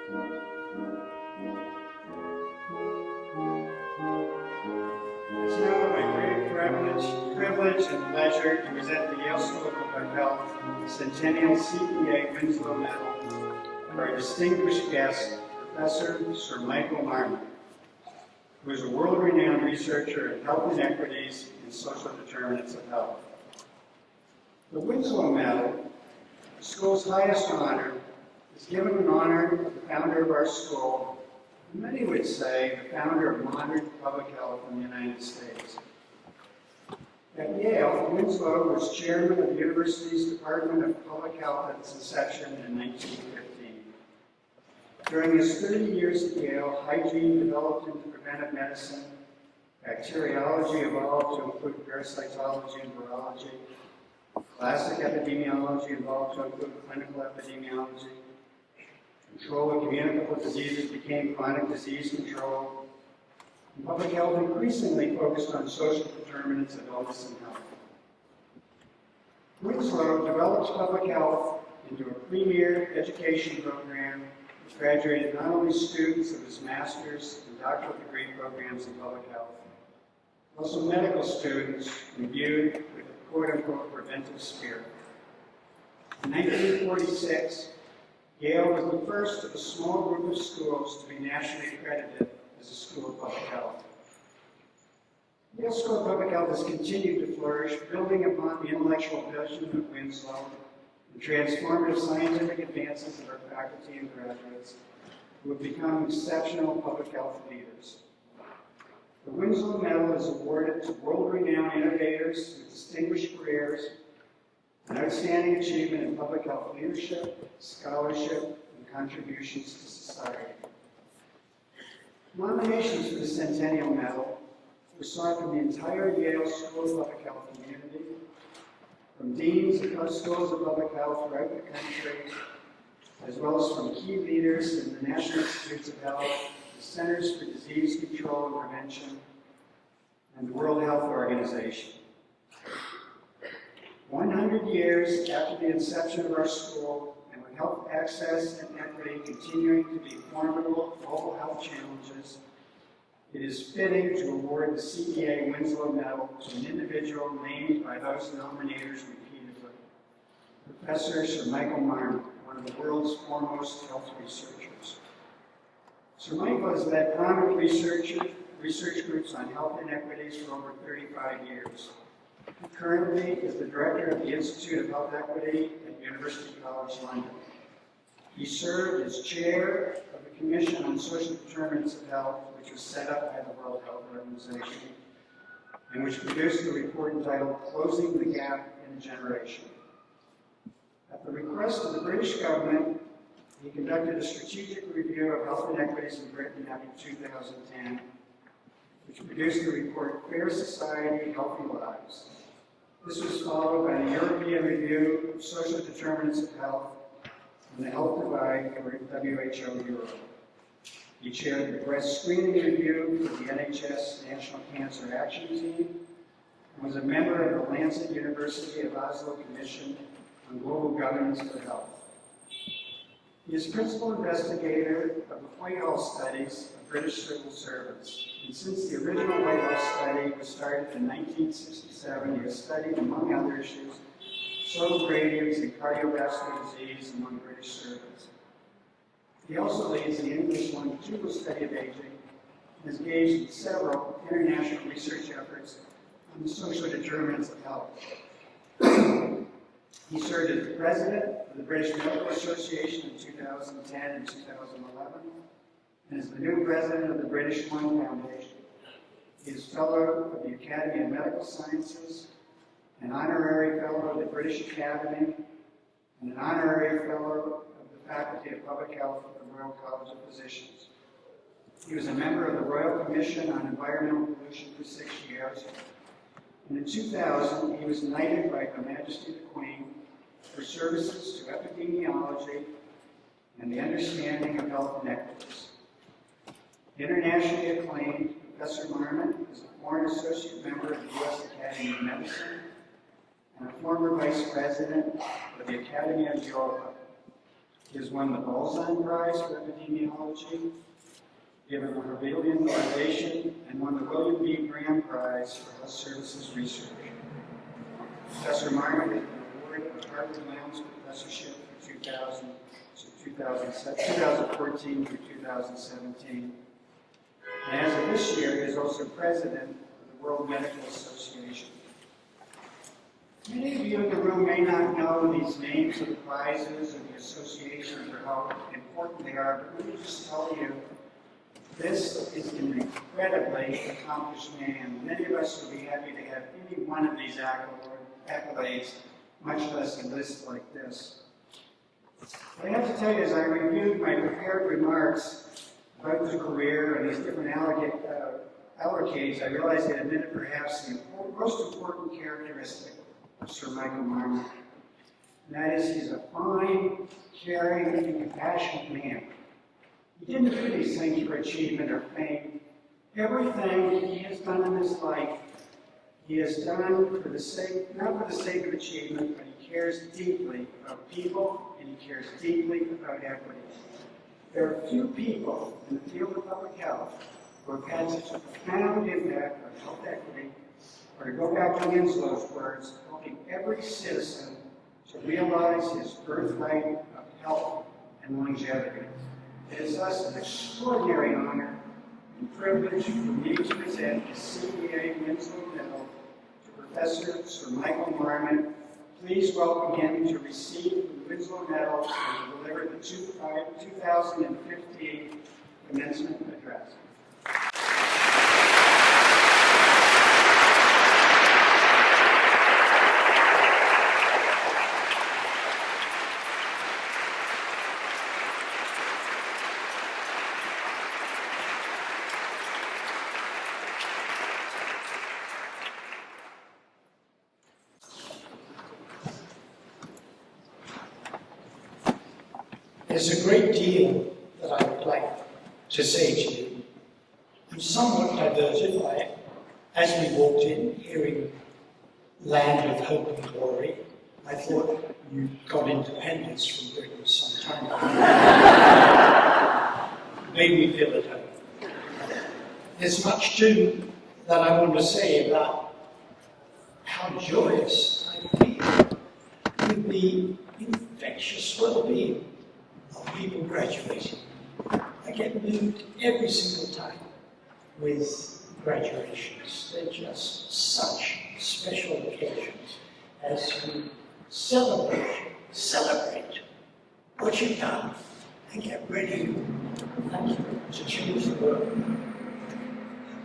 It's now my great privilege and pleasure to present the Yale School of Public Health Centennial CPA Winslow Medal for our distinguished guest, Professor Sir Michael Marmot, who is a world-renowned researcher in health inequities and social determinants of health. The Winslow Medal, the school's highest honor, is given in honor of the founder of our school, and many would say the founder of modern public health in the United States. At Yale, Winslow was chairman of the university's Department of Public Health at its inception in 1915. During his 30 years at Yale, hygiene developed into preventive medicine, bacteriology evolved to include parasitology and virology, classic epidemiology evolved to include clinical epidemiology, control of communicable diseases became chronic disease control, and public health increasingly focused on social determinants of illness and health. Winslow developed public health into a premier education program which graduated not only students of his master's and doctoral degree programs in public health, but also medical students imbued with a quote-unquote preventive spirit. In 1946, Yale was the first of a small group of schools to be nationally accredited as a school of public health. Yale School of Public Health has continued to flourish, building upon the intellectual vision of Winslow and transformative scientific advances of our faculty and graduates who have become exceptional public health leaders. The Winslow Medal is awarded to world-renowned innovators with distinguished careers and outstanding achievement in public health leadership, scholarship, and contributions to society. Nominations for the Centennial Medal were sought from the entire Yale School of Public Health community, from deans of schools of public health throughout the country, as well as from key leaders in the National Institutes of Health, the Centers for Disease Control and Prevention, and the World Health Organization. 100 years after the inception of our school, and with health access and equity continuing to be formidable global health challenges, it is fitting to award the CPA Winslow Medal to an individual named by those nominators repeatedly, Professor Sir Michael Marmot, one of the world's foremost health researchers. Sir Michael has led prominent research groups on health inequities for over 35 years. He currently is the director of the Institute of Health Equity at University College London. He served as chair of the Commission on Social Determinants of Health, which was set up by the World Health Organization, and which produced the report entitled Closing the Gap in a Generation. At the request of the British government, he conducted a strategic review of health inequities in Britain after 2010, which produced the report Fair Society, Healthy Lives. This was followed by the European Review of Social Determinants of Health and the Health Divide for WHO Europe. He chaired the Breast Screening Review for the NHS National Cancer Action Team and was a member of the Lancet University of Oslo Commission on Global Governance for Health. He is principal investigator of the Whitehall studies of British civil servants. And since the original Whitehall study was started in 1967, he has studied, among other issues, soil gradients and cardiovascular disease among British servants. He also leads the English longitudinal study of aging and is engaged in several international research efforts on the social determinants of health. He served as the president of the British Medical Association in 2010 and 2011, and is the new president of the British Lung Foundation. He is fellow of the Academy of Medical Sciences, an honorary fellow of the British Academy, and an honorary fellow of the Faculty of Public Health at the Royal College of Physicians. He was a member of the Royal Commission on Environmental Pollution for 6 years, and in 2000 he was knighted by Her Majesty the Queen for services to epidemiology and the understanding of health inequities. Internationally acclaimed, Professor Marmot is a foreign associate member of the U.S. Academy of Medicine and a former vice president of the Academy of Yoga. He has won the Balzan Prize for Epidemiology, given the Rebellion Foundation, and won the William B. Graham Prize for Health Services Research. Professor Marmot has been awarded the Harvard Lowndes Professorship for 2014 through 2017. And as of this year, he is also president of the World Medical Association. Many of you in the room may not know these names of the prizes or the associations or how important they are, but let me just tell you, this is an incredibly accomplished man. Many of us would be happy to have any one of these accolades, much less a list like this. What I have to tell you, as I reviewed my prepared remarks about his career and these different allocates, I realized I admitted perhaps the most important characteristic of Sir Michael Marmot. And that is, he's a fine, caring, and compassionate man. He didn't do these things for achievement or fame. Everything he has done in his life, he has done for the sake, not for the sake of achievement, but he cares deeply about people, and he cares deeply about equity. There are few people in the field of public health who have had such a profound impact on health equity, or to go back to Winslow's words, helping every citizen to realize his birthright of health and longevity. It is thus an extraordinary honor and privilege for me to present the CEA Winslow Medal to Professor Sir Michael Marmot. Please welcome him to receive the Winslow Medal and deliver the 2015 Commencement Address. There's a great deal that I would like to say to you. I'm somewhat diverted by, as we walked in, hearing Land of Hope and Glory. I thought you got independence from Britain some time ago. Made me feel at home. There's much too that I want to say about how joyous I feel with the infectious well-being of people graduating. I get moved every single time with graduations. They're just such special occasions as we celebrate what you've done and get ready, thank you, to change the world.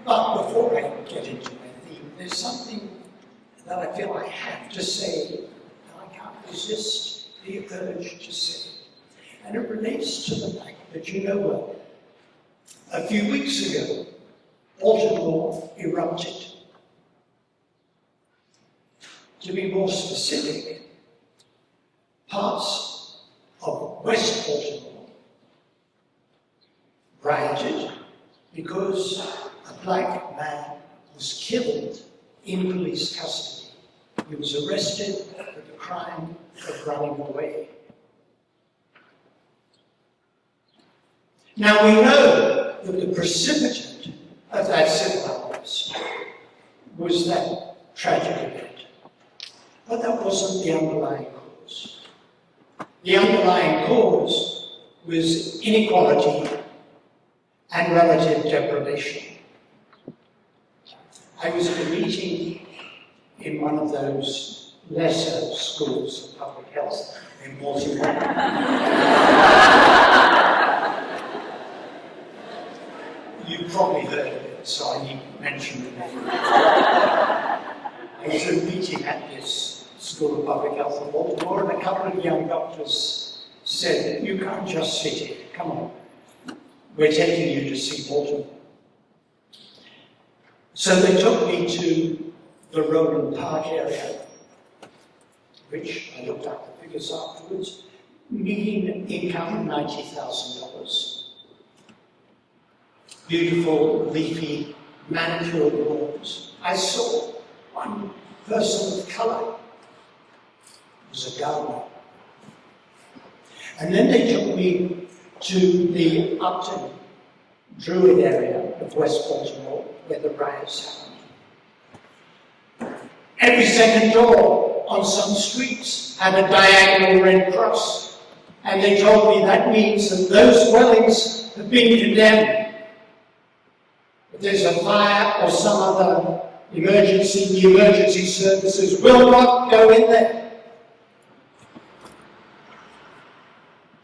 But before I get into my theme, there's something that I feel I have to say, and I can't resist the urge to say. And it relates to the fact that you know well, a few weeks ago, Baltimore erupted. To be more specific, parts of West Baltimore rioted because a black man was killed in police custody. He was arrested for the crime of running away. Now we know that the precipitant of that civil unrest was that tragic event. But that wasn't the underlying cause. The underlying cause was inequality and relative deprivation. I was at a meeting in one of those lesser schools of public health in Baltimore. You've probably heard of it, so I need to mention the name. I was at a meeting at this School of Public Health in Baltimore, and a couple of young doctors said, "You can't just sit here, come on. We're taking you to see Baltimore." So they took me to the Roland Park area, which I looked up the figures afterwards, median income $90,000. Beautiful, leafy, manicured lawns. I saw one person of colour. It was a gardener. And then they took me to the Upton Druid area of West Baltimore, where the riots happened. Every second door on some streets had a diagonal red cross, and they told me that means that those dwellings have been condemned. If there's a fire or some other emergency, the emergency services will not go in there.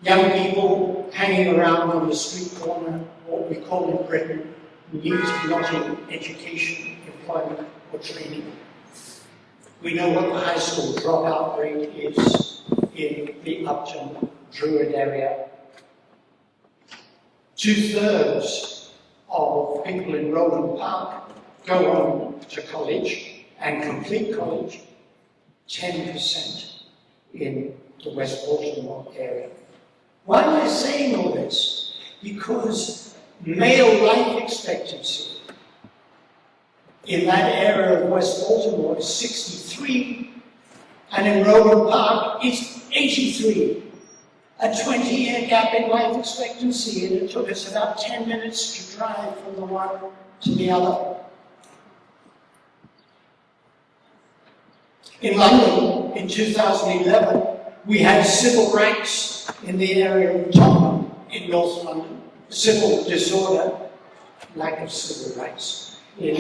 Young people hanging around on the street corner, what we call in Britain, youth not in education, employment, or training. We know what the high school dropout rate is in the Upton Druid area. 2/3 of people in Roland Park go on to college and complete college, 10% in the West Baltimore area. Why am I saying all this? Because male life expectancy in that area of West Baltimore is 63, and in Roland Park it's 83. A 20-year gap in life expectancy, and it took us about 10 minutes to drive from the one to the other. In London, in 2011, we had civil rights in the area of Tottenham in North London. Civil disorder, lack of civil rights in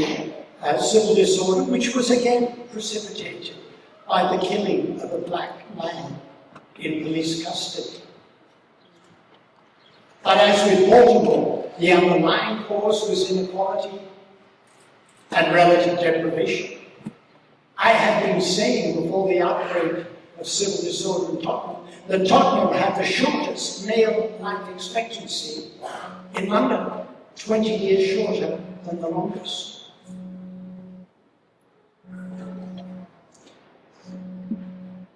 civil disorder, which was again precipitated by the killing of a black man in police custody. But as with Baltimore, the underlying cause was inequality and relative deprivation. I have been saying before the outbreak of civil disorder in Tottenham that Tottenham had the shortest male life expectancy in London, 20 years shorter than the longest.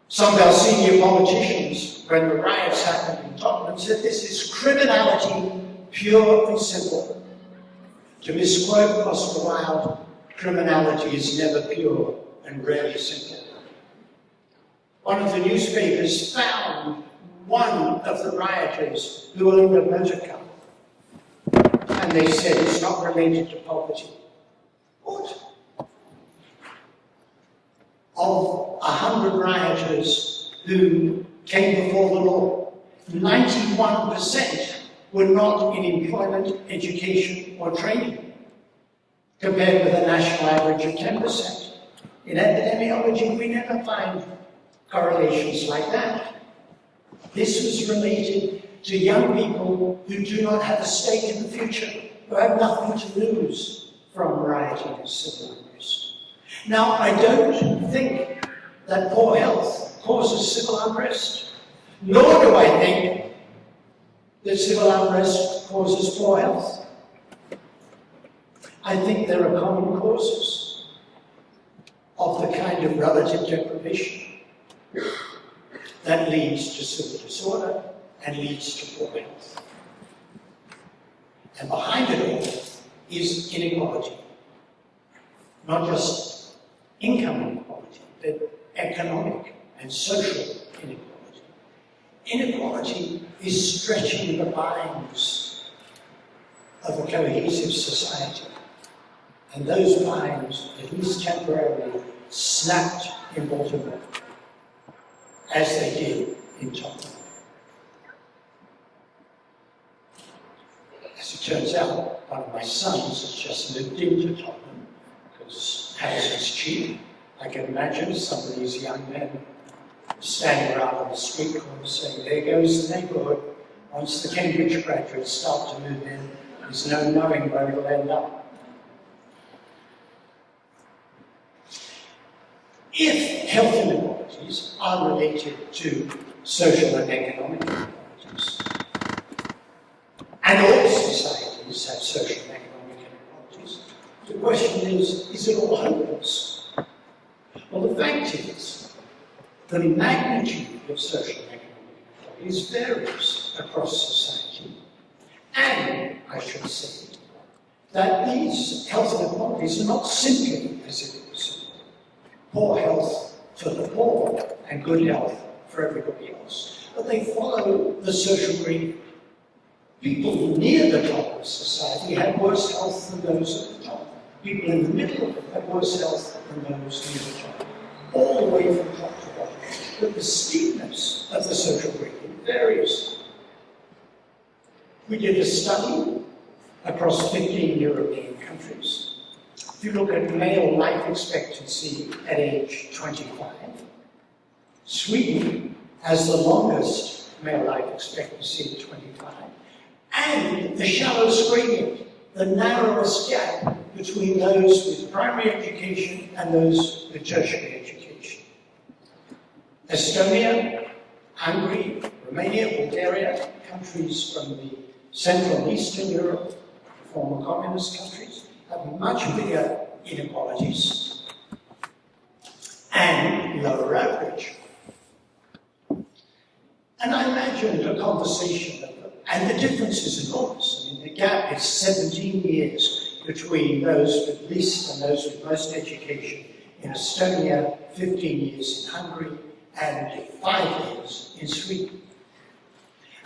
Some of our senior politicians, when the riots happened in Tottenham, said this is criminality, pure and simple. To misquote Oscar Wilde, criminality is never pure and rarely simple. One of the newspapers found one of the rioters who owned a motor car, and they said it's not related to poverty. What? Of 100 rioters who came before the law, 91% were not in employment, education, or training, compared with a national average of 10%. In epidemiology, we never find correlations like that. This was related to young people who do not have a stake in the future, who have nothing to lose from rioting and civil unrest. Now, I don't think that poor health causes civil unrest, nor do I think that civil unrest causes poor health. I think there are common causes of the kind of relative deprivation that leads to civil disorder and leads to poor health. And behind it all is inequality. Not just income inequality, but economic and social inequality. Inequality is stretching the binds of a cohesive society. And those binds, at least temporarily, snapped in Baltimore, as they did in Tottenham. As it turns out, one of my sons has just moved into Tottenham because housing's cheap. I can imagine some of these young men standing around on the street corner saying, there goes the neighbourhood. Once the Cambridge graduates start to move in, there's no knowing where it'll end up. If health inequalities are related to social and economic inequalities, and all societies have social and economic inequalities, the question is it all hopeless? Well, the fact is, the magnitude of social and economic inequalities varies across society. And, I should say, that these health inequalities are not simply, as it is, poor health for the poor and good health for everybody else. but they follow the social gradient. People near the top of society have worse health than those at the top. People in the middle have worse health than those near the top. All the way from top to bottom. But the steepness of the social gradient varies. We did a study across 15 European countries. If you look at male life expectancy at age 25, Sweden has the longest male life expectancy at 25, and the shallowest gradient, the narrowest gap between those with primary education and those with tertiary education. Estonia, Hungary, Romania, Bulgaria, countries from the Central and Eastern Europe, former communist countries, have much bigger inequalities and lower average. And I imagined a conversation, and the difference is enormous. I mean, the gap is 17 years between those with least and those with most education in Estonia, 15 years in Hungary, and 5 years in Sweden.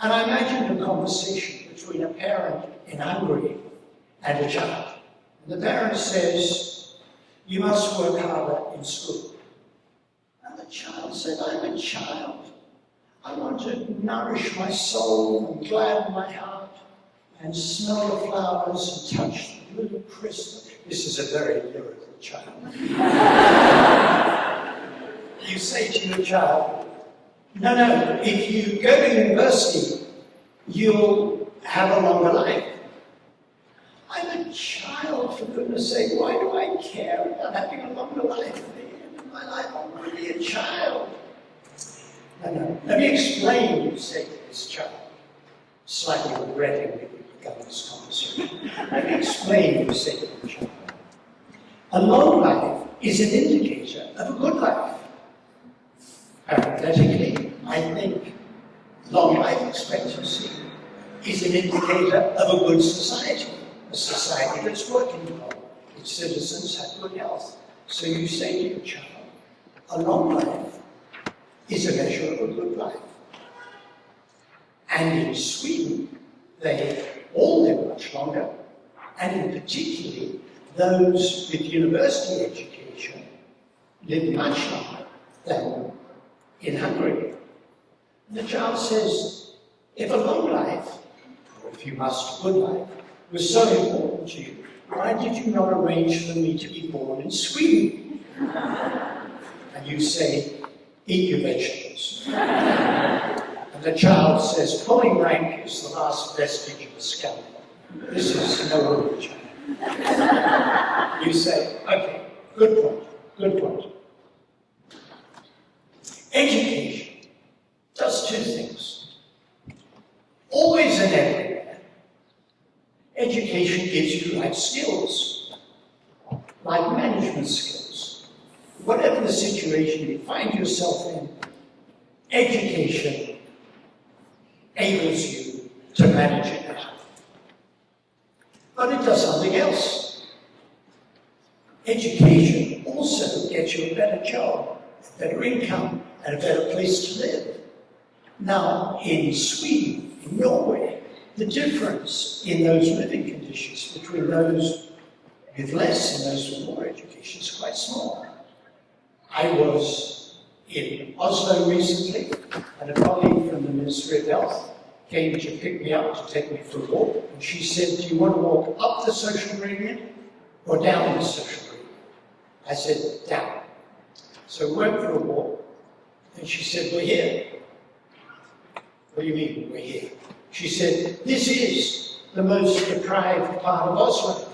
And I imagined a conversation between a parent in Hungary and a child. And the parent says, "You must work harder in school." And the child said, "I'm a child. I want to nourish my soul and gladden my heart and smell the flowers and touch the blue crystal." This is a very lyrical child. You say to your child, no, if you go to university, you'll have a longer life. I'm a child, for goodness sake. Why do I care about having a longer life? At the end of my life, I want to be a child. No. Let me explain, you say to this child, slightly regretting that we've begun this conversation. Let me explain, you say to the child. A long life is an indicator of a good life. Parenthetically, I think long life expectancy is an indicator of a good society, a society that's working well, its citizens have good health. So you say to your child, a long life is a measure of a good life. And in Sweden, they all live much longer, and in particularly those with university education live much longer than in Hungary. The child says, if a long life, or if you must, a good life, was so important to you, why did you not arrange for me to be born in Sweden? And you say, eat your vegetables. And the child says, pulling rank is the last vestige of a scandal. This is no religion. You say, okay, good point. Education does two things. Always and everywhere, education gives you life skills, like management skills. Whatever the situation you find yourself in, education enables you to manage it better. But it does something else. Education also gets you a better job, a better income, and a better place to live. Now, in Sweden, in Norway, the difference in those living conditions between those with less and those with more education is quite small. I was in Oslo recently, and a colleague from the Ministry of Health came to pick me up to take me for a walk, and she said, do you want to walk up the social gradient or down the social gradient? I said, down. So we went for a walk, and she said, we're here. What do you mean, we're here? She said, this is the most deprived part of Oslo.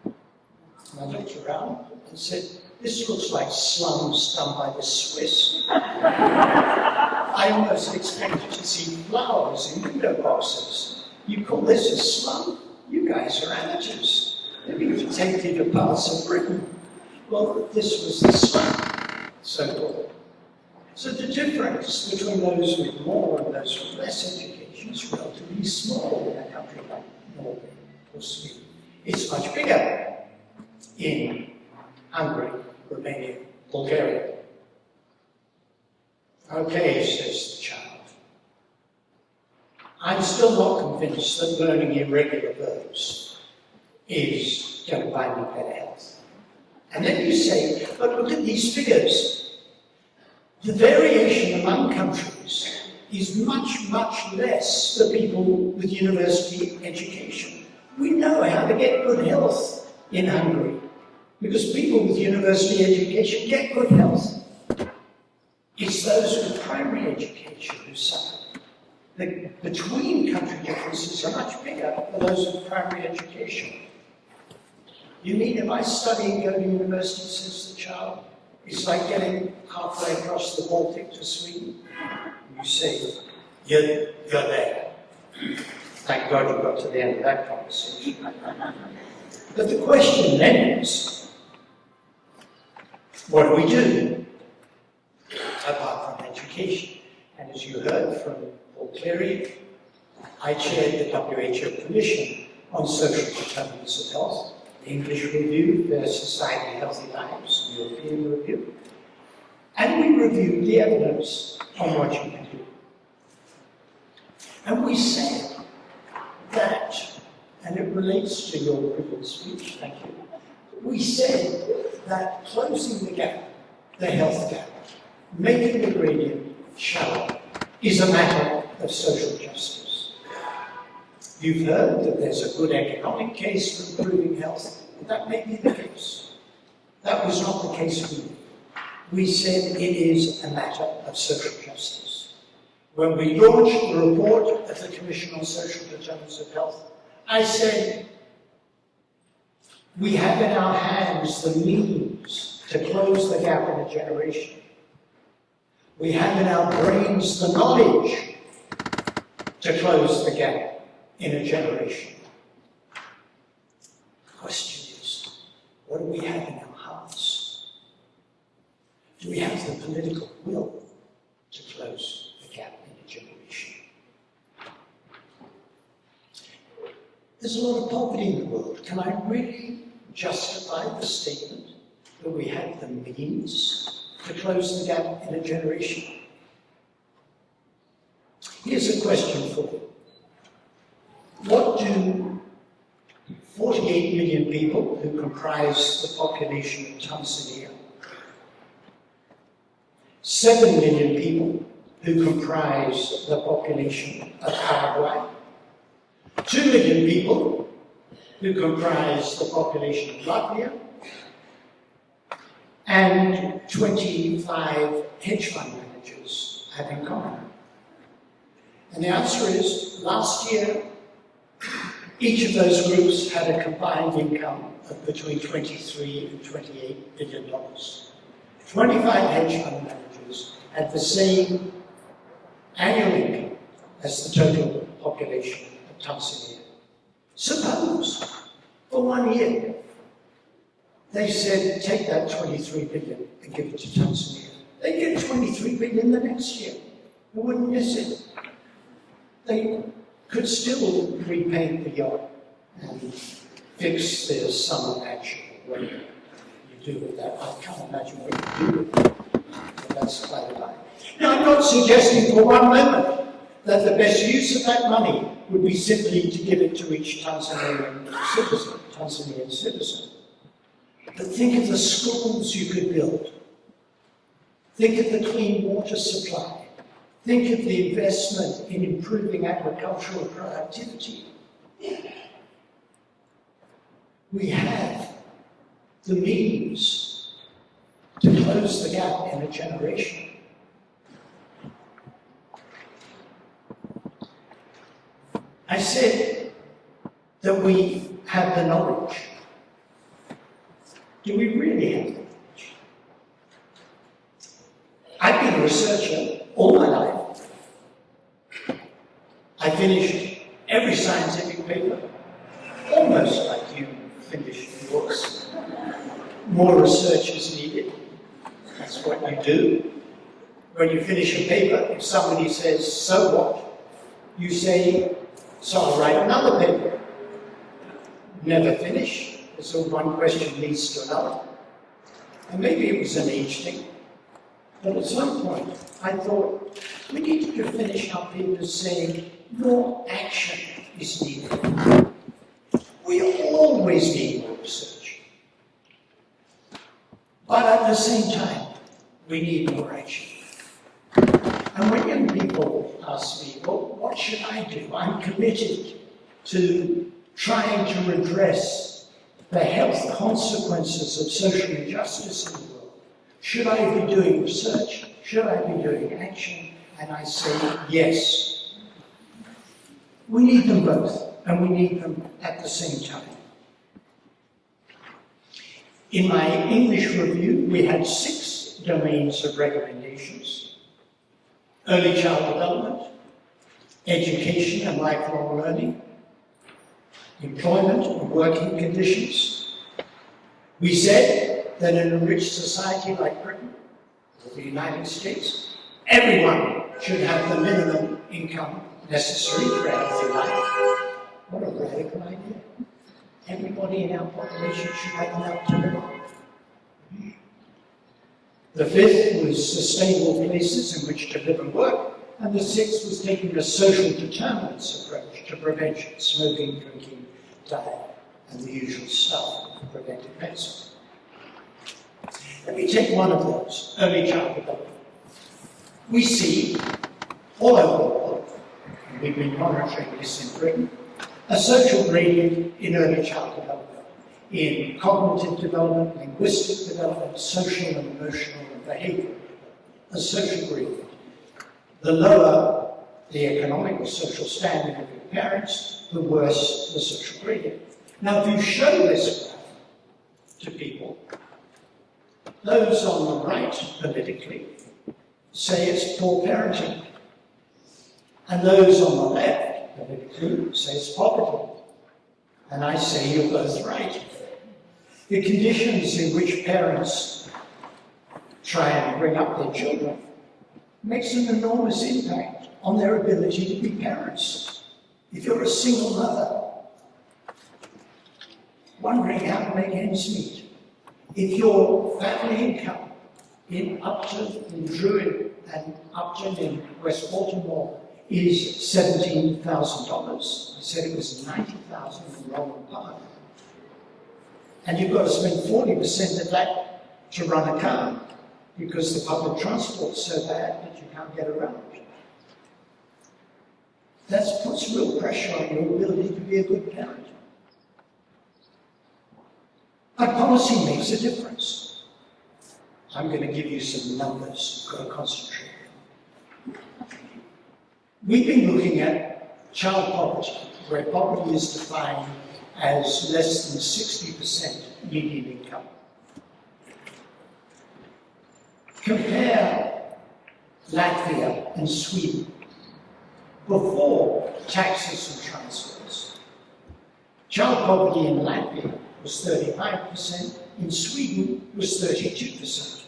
And I looked around and said, this looks like slums done by the Swiss. I almost expected to see flowers in window boxes. You call this a slum? You guys are amateurs. Maybe you've taken to parts of Britain. Well, this was the slum, so-called. So the difference between those with more and those with less education is relatively small in a country like Norway or Sweden. It's much bigger in Hungary, Romania, Bulgaria. Okay, says the child, I'm still not convinced that learning irregular verbs is going to buy me better health. And then you say, but look at these figures. The variation among countries is much, much less for people with university education. We know how to get good health in Hungary, because people with university education get good health. It's those with primary education who suffer. The between-country differences are much bigger for those with primary education. You mean if I study and go to university, says the child, it's like getting halfway across the Baltic to Sweden? You say, you're there. Thank God you got to the end of that conversation. But the question then is, what do we do apart from education? And as you heard from Paul Cleary, I chaired the WHO Commission on Social Determinants of Health, the English Review, the Society of Healthy Lives, the European Review, and we reviewed the evidence on what you can do. And we said that, and it relates to your previous speech, thank you, we said that closing the gap, the health gap, making the gradient shallow, is a matter of social justice. You've heard that there's a good economic case for improving health. That may be the case. That was not the case we made. We said it is a matter of social justice. When we launched the report of the Commission on Social Determinants of Health, I said, we have in our hands the means to close the gap in a generation. We have in our brains the knowledge to close the gap in a generation. The question is, what do we have in our hearts? Do we have the political will to close the gap in a generation? There's a lot of poverty in the world. Can I really justify the statement that we have the means to close the gap in a generation? Here's a question for you. What do 48 million people who comprise the population of Tanzania, 7 million people who comprise the population of Paraguay, 2 million people who comprise the population of Latvia, and 25 hedge fund managers have in common? And the answer is, last year, each of those groups had a combined income of between $23 and $28 billion. 25 hedge fund managers had the same annual income as the total population of Tanzania. Suppose, for 1 year, they said, take that 23 billion and give it to Tanzania. They get 23 billion the next year. They wouldn't miss it. They could still repaint the yacht and fix their summer patch, or whatever you do with that. I can't imagine what you do with it, but that's by the by. Now, I'm not suggesting for one moment that the best use of that money would be simply to give it to each Tanzanian citizen. But think of the schools you could build. Think of the clean water supply. Think of the investment in improving agricultural productivity. We have the means to close the gap in a generation. I said that we have the knowledge. Do we really have the knowledge? I've been a researcher all my life. I finished every scientific paper, almost like you finished yours. More research is needed. That's what you do. When you finish a paper, if somebody says, so what? You say, so I'll write another paper. Never finish. So one question leads to another. And maybe it was an age thing. But at some point, I thought, we needed to finish our papers saying, more action is needed. We always need more research. But at the same time, we need more action. And when young people ask me, well, what should I do? I'm committed to trying to redress the health consequences of social injustice in the world. Should I be doing research? Should I be doing action? And I say yes. We need them both, and we need them at the same time. In my English review, we had 6 domains of recommendations: early child development, education and lifelong learning, employment and working conditions. We said that in a rich society like Britain or the United States, everyone should have the minimum income necessary for a healthy life. What a radical idea. Everybody in our population should have enough to live on. The 5th was sustainable places in which to live and work, and the 6th was taking a social determinants approach to prevention: smoking, drinking, diet, and the usual stuff of preventive medicine. Let me take one of those, early child development. We see all over the world, and we've been monitoring this in Britain, a social gradient in early child development, in cognitive development, linguistic development, social and emotional and behavioral development, a social gradient. The lower the economic or social standing of your parents, the worse the social gradient. Now, if you show this graph to people, those on the right, politically, say it's poor parenting. And those on the left, politically, say it's poverty. And I say you're both right. The conditions in which parents try and bring up their children makes an enormous impact on their ability to be parents. If you're a single mother, wondering how to make ends meet, if your family income in Upton, in Druid, and Upton in West Baltimore is $17,000, I said it was $90,000 in Roland Park, and you've got to spend 40% of that to run a car, because the public transport's so bad that you can't get around. That puts real pressure on your ability to be a good parent. But policy makes a difference. I'm going to give you some numbers. You've got to concentrate. We've been looking at child poverty, where poverty is defined as less than 60% median income. Compare Latvia and Sweden before taxes and transfers. Child poverty in Latvia was 35%, in Sweden was 32%.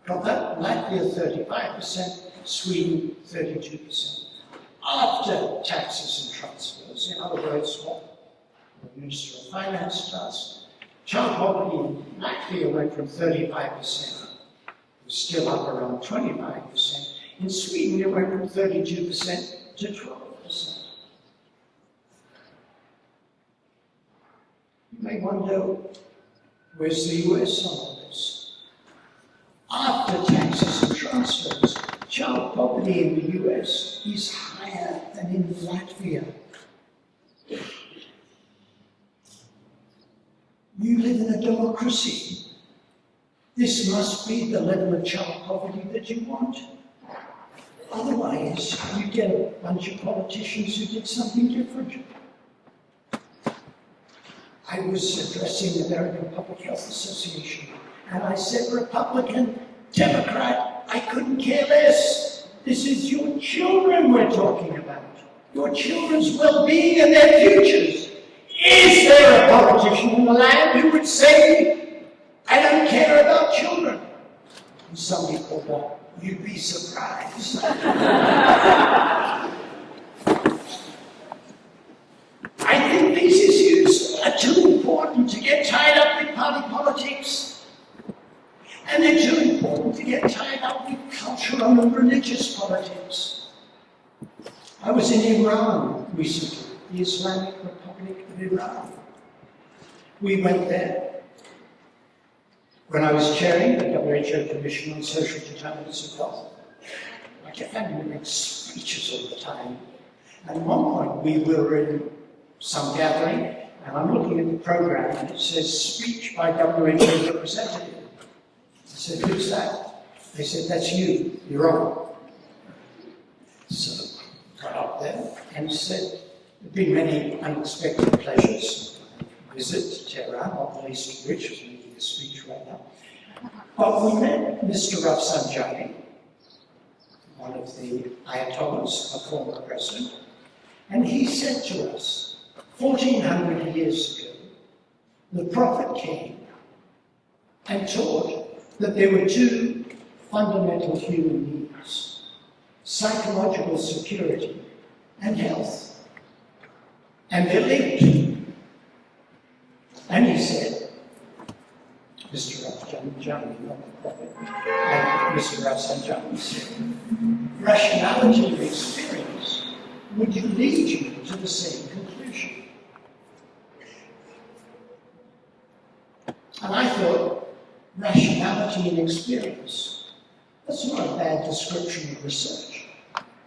Got that? Latvia 35%, Sweden 32%. After taxes and transfers, in other words, what the Minister of Finance does, child poverty in Latvia went from 35%. Still up around 25%. In Sweden, it went from 32% to 12%. You may wonder, where's the US on all this? After taxes and transfers, child poverty in the US is higher than in Latvia. You live in a democracy. This must be the level of child poverty that you want. Otherwise, you get a bunch of politicians who did something different. I was addressing the American Public Health Association, and I said, Republican, Democrat, I couldn't care less. This is your children we're talking about. Your children's well-being and their futures. Is there a politician in the land who would say, I don't care about children? And somebody called out, you'd be surprised. I think these issues are too important to get tied up with party politics. And they're too important to get tied up with cultural and religious politics. I I was in Iran recently, the Islamic Republic of Iran. We went there when I was chairing the WHO Commission on Social Determinants of Health. I kept having to make speeches all the time. And at one point we were in some gathering, and I'm looking at the program, and it says speech by WHO representative. I said, who's that? They said, that's you, you're on. So I got up there and said, there've been many unexpected pleasures. Visit to Tehran, not the least of which was making a speech right now. But we met Mr. Rafsanjani, one of the Ayatollahs, a former president, and he said to us, 1400 years ago, the Prophet came and taught that there were two fundamental human needs: psychological security and health. And they're linked. And he said, Mr. Rafsanjani, not the Prophet, and Mr. Rafsanjani said, rationality and experience would lead you to the same conclusion. And I thought, rationality and experience, that's not a bad description of research.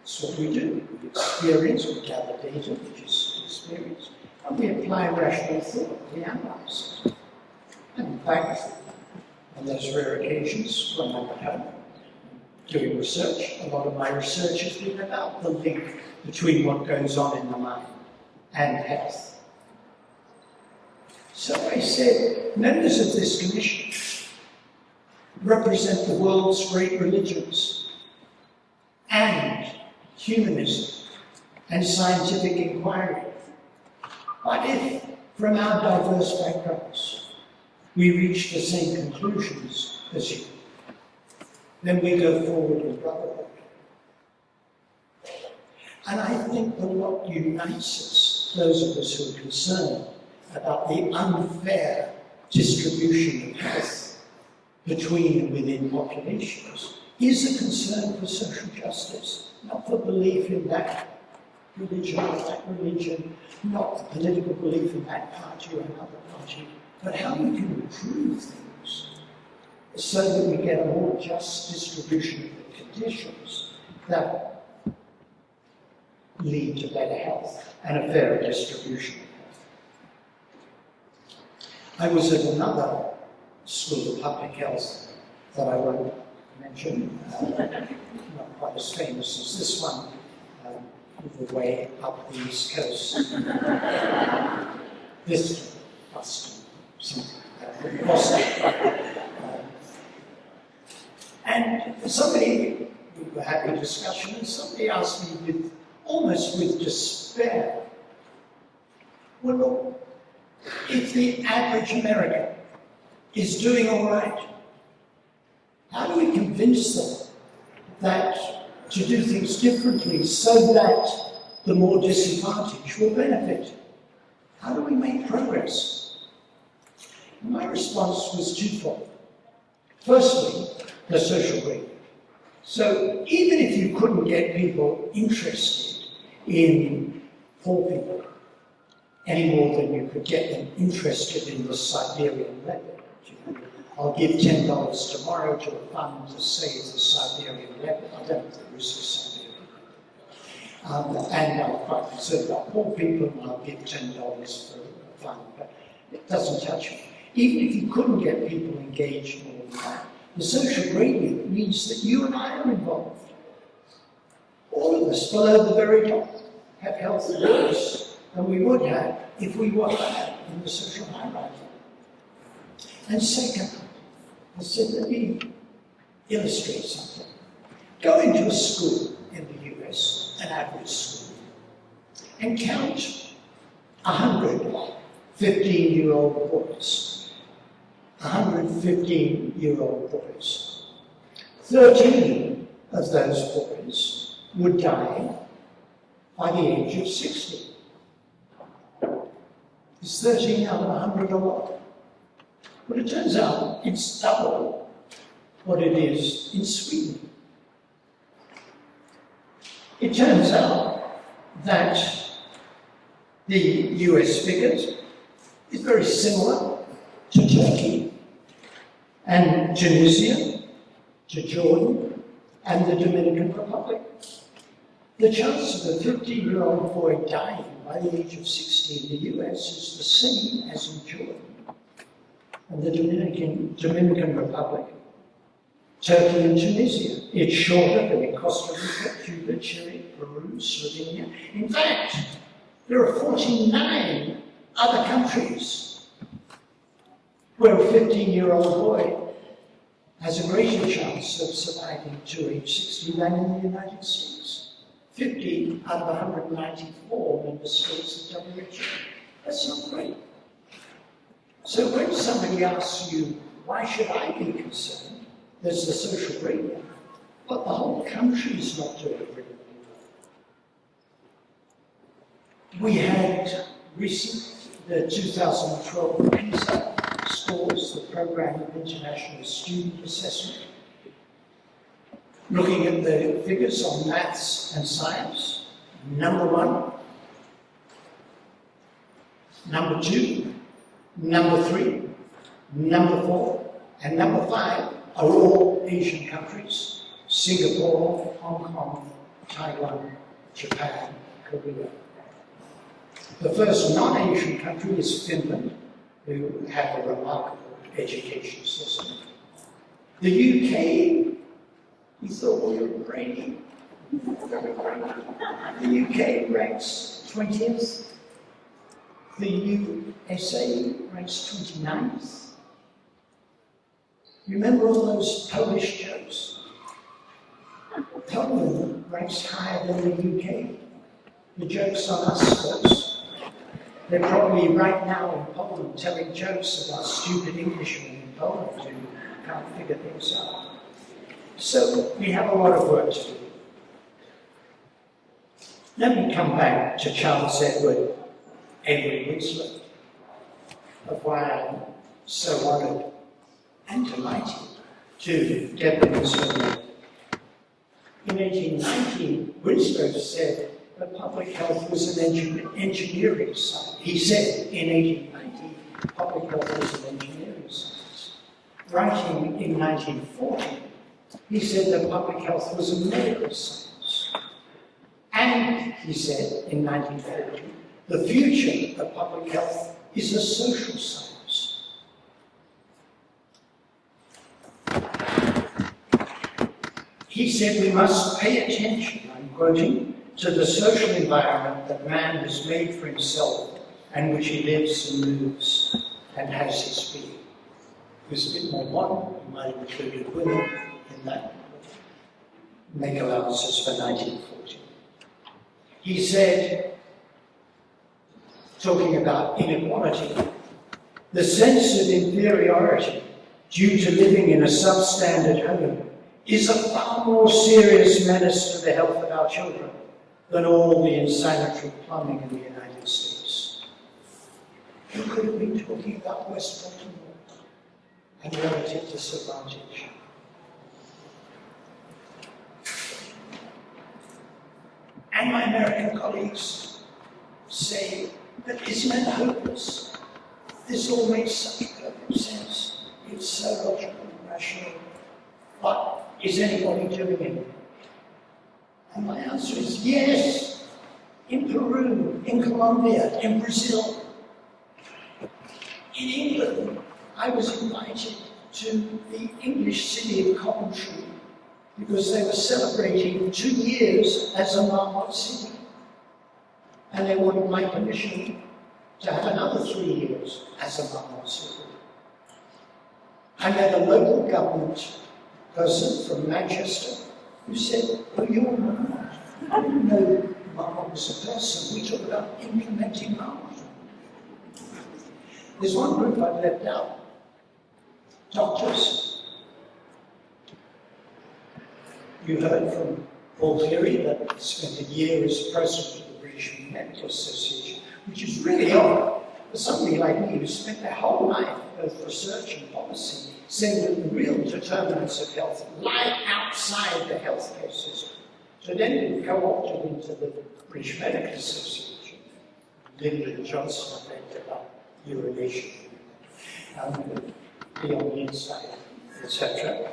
That's what we do. We experience, we gather data, which is experience, and we apply rational thought, we analyze it. And in fact, on those rare occasions when I'm at home doing research, a lot of my research has been about the link between what goes on in the mind and health. So I said, members of this commission represent the world's great religions and humanism and scientific inquiry. But if, from our diverse backgrounds, we reach the same conclusions as you, then we go forward in brotherhood. And I think that what unites us, those of us who are concerned about the unfair distribution of health between and within populations, is a concern for social justice, not for belief in that religion or that religion, not the political belief in that party or another party, but how we can improve things so that we get a more just distribution of the conditions that lead to better health and a fairer distribution of health. I was at another school of public health that I won't mention, not quite as famous as this one, the way up the East Coast. This Boston, Boston. And somebody, we were having a discussion, and somebody asked me almost with despair, well, look, if the average American is doing all right, how do we convince them that to do things differently so that the more disadvantaged will benefit? How do we make progress? And my response was twofold. Firstly, the social gradient. So even if you couldn't get people interested in poor people any more than you could get them interested in the Siberian leopard, I'll give $10 tomorrow to a fund to save the Siberian leopard. I don't know if there is a Siberian leopard. And I'm quite concerned about poor people, and I'll give $10 for a fund. But it doesn't touch me. Even if you couldn't get people engaged more than that, the social gradient means that you and I are involved. All of us below the very top have health worse than we would have if we were higher in the social hierarchy. And second, I said, let me illustrate something. Go into a school in the US, an average school, and count 100 15-year-old boys. 100 15-year-old boys. 13 of those boys would die by the age of 60. Is 13 out of 100 or what? Well, it turns out it's double what it is in Sweden. It turns out that the US figures is very similar to Turkey and Tunisia, to Jordan, and the Dominican Republic. The chance of a 15-year-old boy dying by the age of 60 in the US is the same as in Jordan and the Dominican Republic, Turkey and Tunisia. It's shorter than in Costa Rica, Cuba, Chile, Peru, Slovenia. In fact, there are 49 other countries where a 15-year-old boy has a greater chance of surviving to age 60 than in the United States. 50 out of 194 member states of WHO. That's not great. So when somebody asks you, why should I be concerned? There's the social gradient, but the whole country is not doing really well. We had the 2012 PISA scores, the Program of International Student Assessment, looking at the figures on maths and science. Number 1, number 2, number 3, number 4, and number 5 are all Asian countries: Singapore, Hong Kong, Taiwan, Japan, Korea. The first non-Asian country is Finland, who have a remarkable education system. The UK, we thought we were brainy. The UK ranks 20th. The USA ranks 29th. Remember all those Polish jokes? Poland ranks higher than the UK. The joke's on us, folks. They're probably right now in Poland telling jokes about stupid Englishmen in Poland who can't figure things out. So we have a lot of work to do. Let me come back to Charles Edward Avery Winslow, of why I'm so honoured and delighted to get the Winslow Medal. In 1890, Winslow said that public health was an engineering science. He said in 1890, public health was an engineering science. Writing in 1940, he said that public health was a medical science. And he said in 1940, the future of public health is a social science. He said we must pay attention, I'm quoting, to the social environment that man has made for himself and which he lives and moves and has his being. He was a bit more modern, he might have included women in that, make allowances for 1940. He said, talking about inequality, the sense of inferiority due to living in a substandard home is a far more serious menace to the health of our children than all the insanitary plumbing in the United States. He could have been talking about West Baltimore and relative disadvantage. And my American colleagues say, but isn't it hopeless? This all makes such perfect sense. It's so logical and rational. But is anybody doing it? And my answer is yes. In Peru, in Colombia, in Brazil. In England, I was invited to the English city of Coventry because they were celebrating 2 years as a Marmot city. And they wanted my permission to have another 3 years as a Marmot city. I met a local government person from Manchester who said, oh, you're Marmot. I didn't know Marmot was a person. We talk about implementing Marmot. There's one group I've left out. Doctors. You heard from Paul Cleary that spent a year as president of the British Medical Association, which is really odd for somebody like me who spent their whole life, both research and policy, saying that the real determinants of health lie outside the healthcare system. So then we co-opted into the British Medical Association. Lyndon Johnson invented about urination, be on the inside, etc.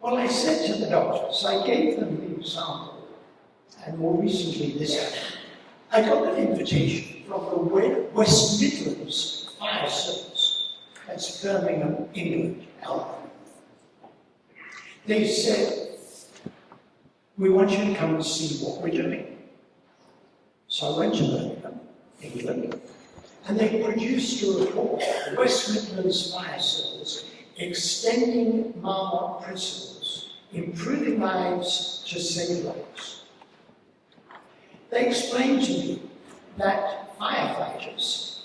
Well, I said to the doctors, I gave them the example, and more recently this, I got an invitation from the West Midlands Fire Service, that's Birmingham, England, Alabama. They said, we want you to come and see what we're doing. So I went to Birmingham, England, and they produced a report, the West Midlands Fire Service, extending Marmot principles, improving lives to save lives. They explained to me that firefighters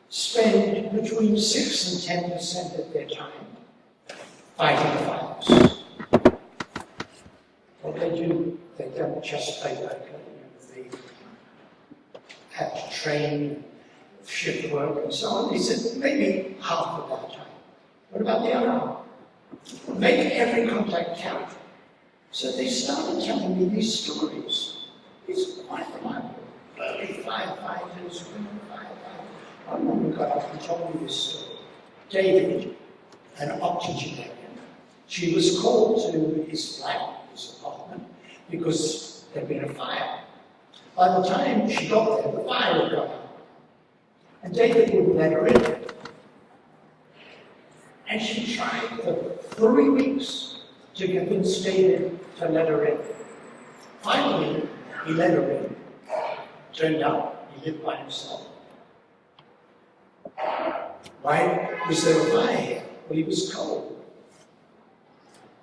spend between 6 and 10% of their time fighting fires. What they do, they don't just play poker, they have to train, shift work and so on. They said maybe half of that time. What about the other half? Make every contact count. So they started telling me these stories. It's quite remarkable. Early firefighters, women firefighters. One woman got up and told me this story. David, an octogenarian, she was called to his flat, his apartment, because there'd been a fire. By the time she got there, the fire had gone out. And David wouldn't let her in. And she tried for 3 weeks to convince David to let her in. Finally, he let her in. Turned out he lived by himself. Why was there a fire here? Well, he was cold.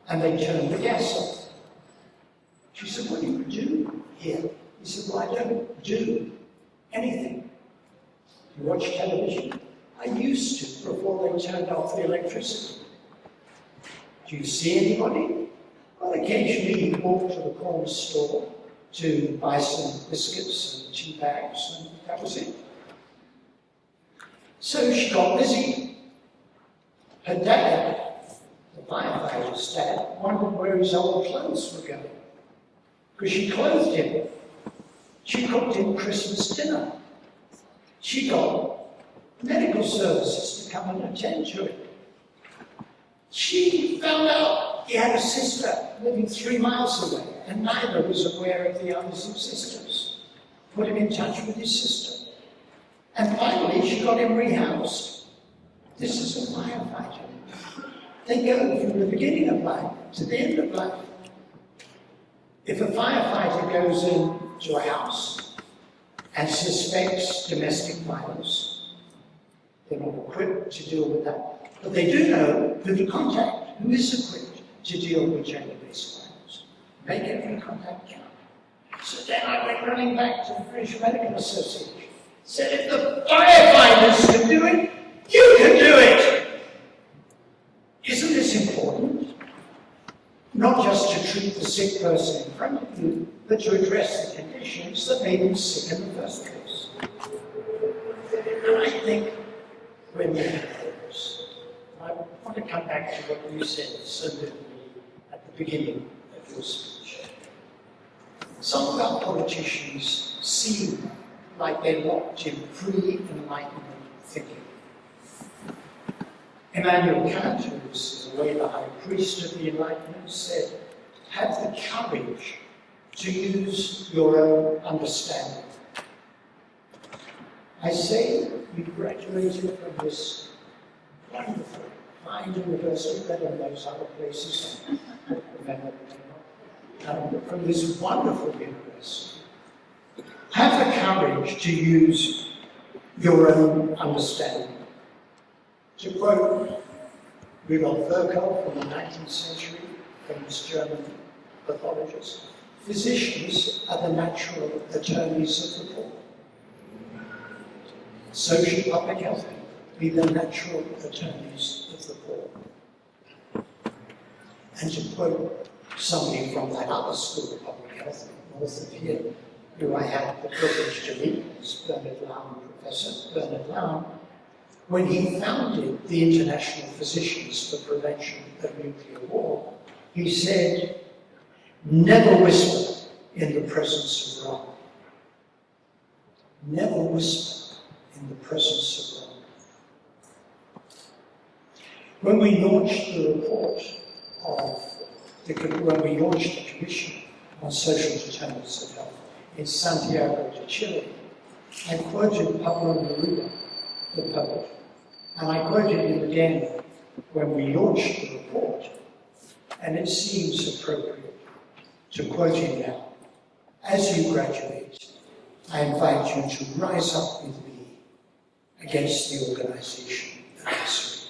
And they turned the gas off. She said, what do you do here? He said, well, I don't do anything. You watch television? I used to before they turned off the electricity. Do you see anybody? Well, occasionally you walk to the corner store to buy some biscuits and tea bags, and that was it. So she got busy. Her dad, the firefighter's dad, wondered where his old clothes were going, because she clothed him. She cooked him Christmas dinner. She got medical services to come and attend to it. She found out he had a sister living 3 miles away, and neither was aware of the other's existence. Put him in touch with his sister. And finally, she got him rehoused. This is a firefighter. They go from the beginning of life to the end of life. If a firefighter goes into a house and suspects domestic violence, they're not equipped to deal with that. But they do know who to contact, who is equipped to deal with gender-based violence. Make every contact count. So then I went running back to the British Medical Association. Said, if the firefighters can do it, you can do it! Isn't this important? Not just to treat the sick person in front of you, but to address the conditions that made them sick in the first place. And I think we're making progress. I want to come back to what you said so vividly at the beginning of your speech. Some of our politicians seem like they're locked in pre-Enlightenment thinking. Immanuel Kant, who was in a way the high priest of the Enlightenment, said, have the courage to use your own understanding. I say we graduated from this wonderful, fine university, better than those other places, from this wonderful university. Have the courage to use your own understanding. To quote Rudolf Virchow from the 19th century, famous German pathologist, physicians are the natural attorneys of the poor. So should public health be the natural attorneys of the poor. And to quote somebody from that other school of public health, north of here, who I had the privilege to meet, was Bernard Lown, Professor Bernard Lown, when he founded the International Physicians for Prevention of Nuclear War, he said, Never whisper in the presence of wrong. Never whisper in the presence of wrong. When we launched the report when we launched the Commission on Social Determinants of Health in Santiago de Chile, I quoted Pablo Neruda, the poet, and I quoted him again when we launched the report, and it seems appropriate to quote him now. As you graduate, I invite you to rise up with me against the organisation of this.